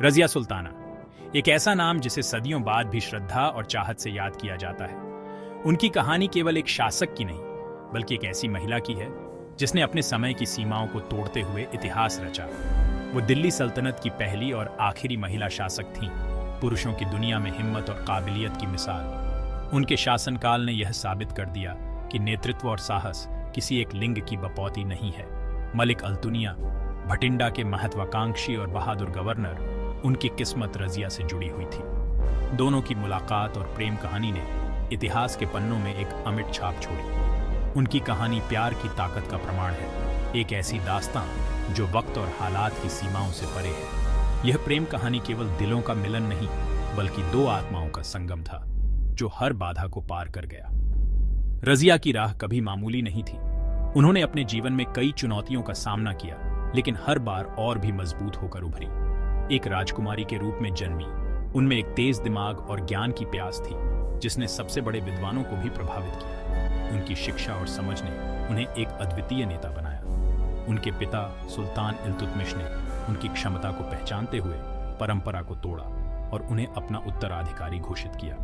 रजिया सुल्ताना, एक ऐसा नाम जिसे सदियों बाद भी श्रद्धा और चाहत से याद किया जाता है। उनकी कहानी केवल एक शासक की नहीं, बल्कि एक ऐसी महिला की है जिसने अपने समय की सीमाओं को तोड़ते हुए इतिहास रचा। वो दिल्ली सल्तनत की पहली और आखिरी महिला शासक थीं, पुरुषों की दुनिया में हिम्मत और काबिलियत की मिसाल। उनके शासनकाल ने यह साबित कर दिया कि नेतृत्व और साहस किसी एक लिंग की बपौती नहीं है। मलिक अल्तुनिया, भटिंडा के महत्वाकांक्षी और बहादुर गवर्नर, उनकी किस्मत रजिया से जुड़ी हुई थी। दोनों की मुलाकात और प्रेम कहानी ने इतिहास के पन्नों में एक अमिट छाप छोड़ी। उनकी कहानी प्यार की ताकत का प्रमाण है, एक ऐसी दास्तां जो वक्त और हालात की सीमाओं से परे है। यह प्रेम कहानी केवल दिलों का मिलन नहीं, बल्कि दो आत्माओं का संगम था जो हर बाधा को पार कर गया। रजिया की राह कभी मामूली नहीं थी। उन्होंने अपने जीवन में कई चुनौतियों का सामना किया, लेकिन हर बार और भी मजबूत होकर उभरी। एक राजकुमारी के रूप में जन्मी, उनमें एक तेज दिमाग और ज्ञान की प्यास थी जिसने सबसे बड़े विद्वानों को भी प्रभावित किया। उनकी शिक्षा और समझ ने उन्हें एक अद्वितीय नेता बनाया। उनके पिता सुल्तान इल्तुतमिश ने उनकी क्षमता को पहचानते हुए परंपरा को तोड़ा और उन्हें अपना उत्तराधिकारी घोषित किया।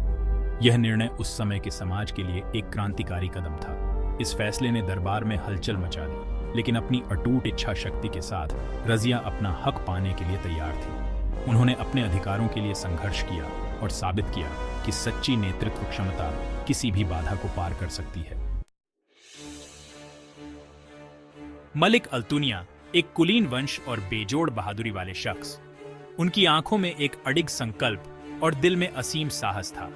यह निर्णय उस समय के समाज के लिए एक क्रांतिकारी कदम था। इस फैसले ने दरबार में हलचल मचा दी, लेकिन अपनी अटूट इच्छा शक्ति के साथ रजिया अपना हक पाने के लिए तैयार थी। उन्होंने अपने अधिकारों के लिए संघर्ष किया और साबित किया कि सच्ची नेतृत्व क्षमता किसी भी बाधा को पार कर सकती है। मलिक अल्तुनिया एक कुलीन वंश और बेजोड़ बहादुरी वाले शख्स। उनकी आंखों में एक अडिग संकल्प और दिल में असीम साहस था।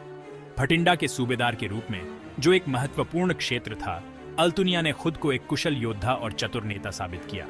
भटिंडा के सूबेदार के रूप में, जो एक महत्वपूर्ण क्षेत्र था, अल्तुनिया ने खुद को एक कुशल योद्धा और चतुर नेता साबित किया।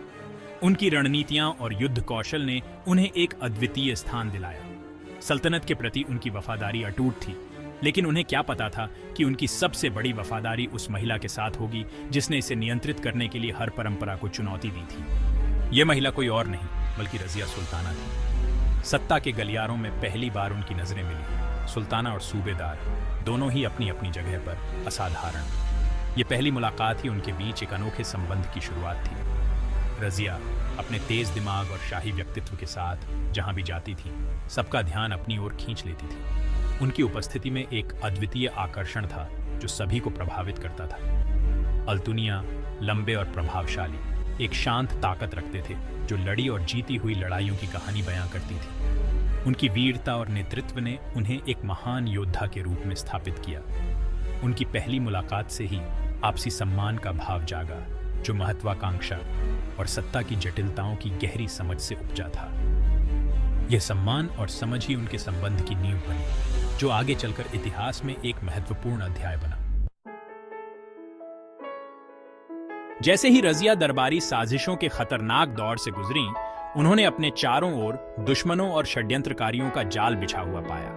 उनकी रणनीतियां और युद्ध कौशल ने उन्हें एक अद्वितीय स्थान दिलाया। सल्तनत के प्रति उनकी वफादारी अटूट थी, लेकिन उन्हें क्या पता था कि उनकी सबसे बड़ी वफादारी उस महिला के साथ होगी जिसने इसे नियंत्रित करने के लिए हर परंपरा को चुनौती दी थी। यह महिला कोई और नहीं, बल्कि रजिया सुल्ताना थी। सत्ता के गलियारों में पहली बार उनकी नजरें मिली। सुल्ताना और सूबेदार दोनों ही अपनी अपनी जगह पर असाधारण। ये पहली मुलाकात ही उनके बीच एक अनोखे संबंध की शुरुआत थी। रजिया अपने तेज दिमाग और शाही व्यक्तित्व के साथ जहां भी जाती थी, सबका ध्यान अपनी ओर खींच लेती थी। उनकी उपस्थिति में एक अद्वितीय आकर्षण था जो सभी को प्रभावित करता था। अल्तुनिया लंबे और प्रभावशाली, एक शांत ताकत रखते थे जो लड़ी और जीती हुई लड़ाइयों की कहानी बयां करती थी। उनकी वीरता और नेतृत्व ने उन्हें एक महान योद्धा के रूप में स्थापित किया। उनकी पहली मुलाकात से ही आपसी सम्मान का भाव जागा, जो महत्वाकांक्षा और सत्ता की जटिलताओं की गहरी समझ से उपजा था। यह सम्मान और समझ ही उनके संबंध की नींव बनी, जो आगे चलकर इतिहास में एक महत्वपूर्ण अध्याय बना। जैसे ही रजिया दरबारी साजिशों के खतरनाक दौर से गुजरी, उन्होंने अपने चारों ओर दुश्मनों और षड्यंत्रकारियों का जाल बिछा हुआ पाया।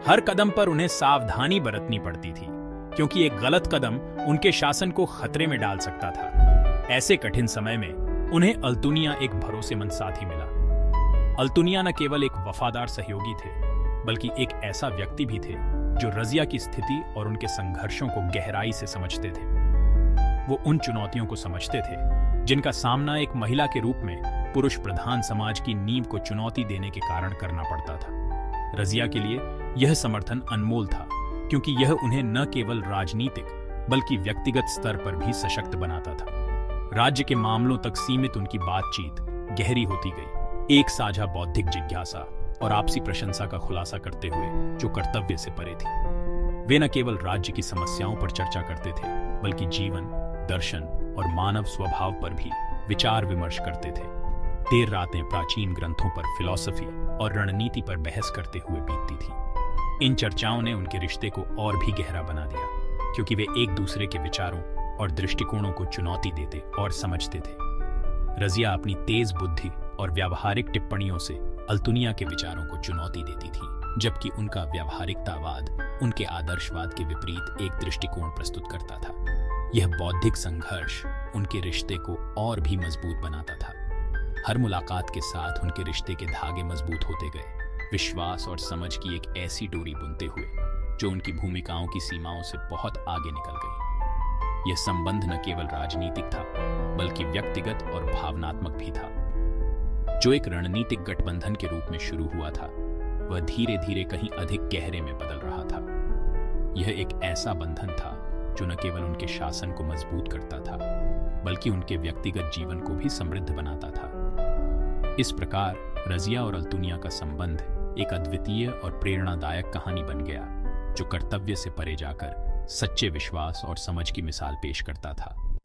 हर कदम पर उन्हें सावधानी बरतनी पड़ती थी, क्योंकि एक गलत कदम उनके शासन को खतरे में डाल सकता था। ऐसे कठिन समय में उन्हें अल्तुनिया एक भरोसेमंद साथी मिला। अल्तुनिया न केवल एक वफादार सहयोगी थे, बल्कि एक ऐसा व्यक्ति भी थे जो रजिया की स्थिति और उनके संघर्षों को गहराई से समझते थे। वो उन चुनौतियों को समझते थे जिनका सामना एक महिला के रूप में पुरुष प्रधान समाज की नींव को चुनौती देने के कारण करना पड़ता था। रजिया के लिए यह समर्थन अनमोल था, क्योंकि यह उन्हें न केवल राजनीतिक बल्कि व्यक्तिगत स्तर पर भी सशक्त बनाता था। राज्य के मामलों तक सीमित उनकी बातचीत गहरी होती गई, एक साझा बौद्धिक जिज्ञासा और आपसी प्रशंसा का खुलासा करते हुए जो कर्तव्य से परे थी। वे न केवल राज्य की समस्याओं पर चर्चा करते थे, बल्कि जीवन, दर्शन और मानव स्वभाव पर भी विचार विमर्श करते थे। देर रातें प्राचीन ग्रंथों पर फिलॉसफी और रणनीति पर बहस करते हुए बीतती थी। इन चर्चाओं ने उनके रिश्ते को और भी गहरा बना दिया, क्योंकि वे एक दूसरे के विचारों और दृष्टिकोणों को चुनौती देते और समझते थे। रजिया अपनी तेज बुद्धि और व्यावहारिक टिप्पणियों से अल्तुनिया के विचारों को चुनौती देती थी, जबकि उनका व्यावहारिकतावाद उनके आदर्शवाद के विपरीत एक दृष्टिकोण प्रस्तुत करता था। यह बौद्धिक संघर्ष उनके रिश्ते को और भी मजबूत बनाता था। हर मुलाकात के साथ उनके रिश्ते के धागे मजबूत होते गए, विश्वास और समझ की एक ऐसी डोरी बुनते हुए जो उनकी भूमिकाओं की सीमाओं से बहुत आगे निकल गई। यह संबंध न केवल राजनीतिक था, बल्कि व्यक्तिगत और भावनात्मक भी था। जो एक रणनीतिक गठबंधन के रूप में शुरू हुआ था, वह धीरे धीरे कहीं अधिक गहरे में बदल रहा था। यह एक ऐसा बंधन था जो न केवल उनके शासन को मजबूत करता था, बल्कि उनके व्यक्तिगत जीवन को भी समृद्ध बनाता था। इस प्रकार रजिया और अल्तुनिया का संबंध एक अद्वितीय और प्रेरणादायक कहानी बन गया, जो कर्तव्य से परे जाकर सच्चे विश्वास और समझ की मिसाल पेश करता था।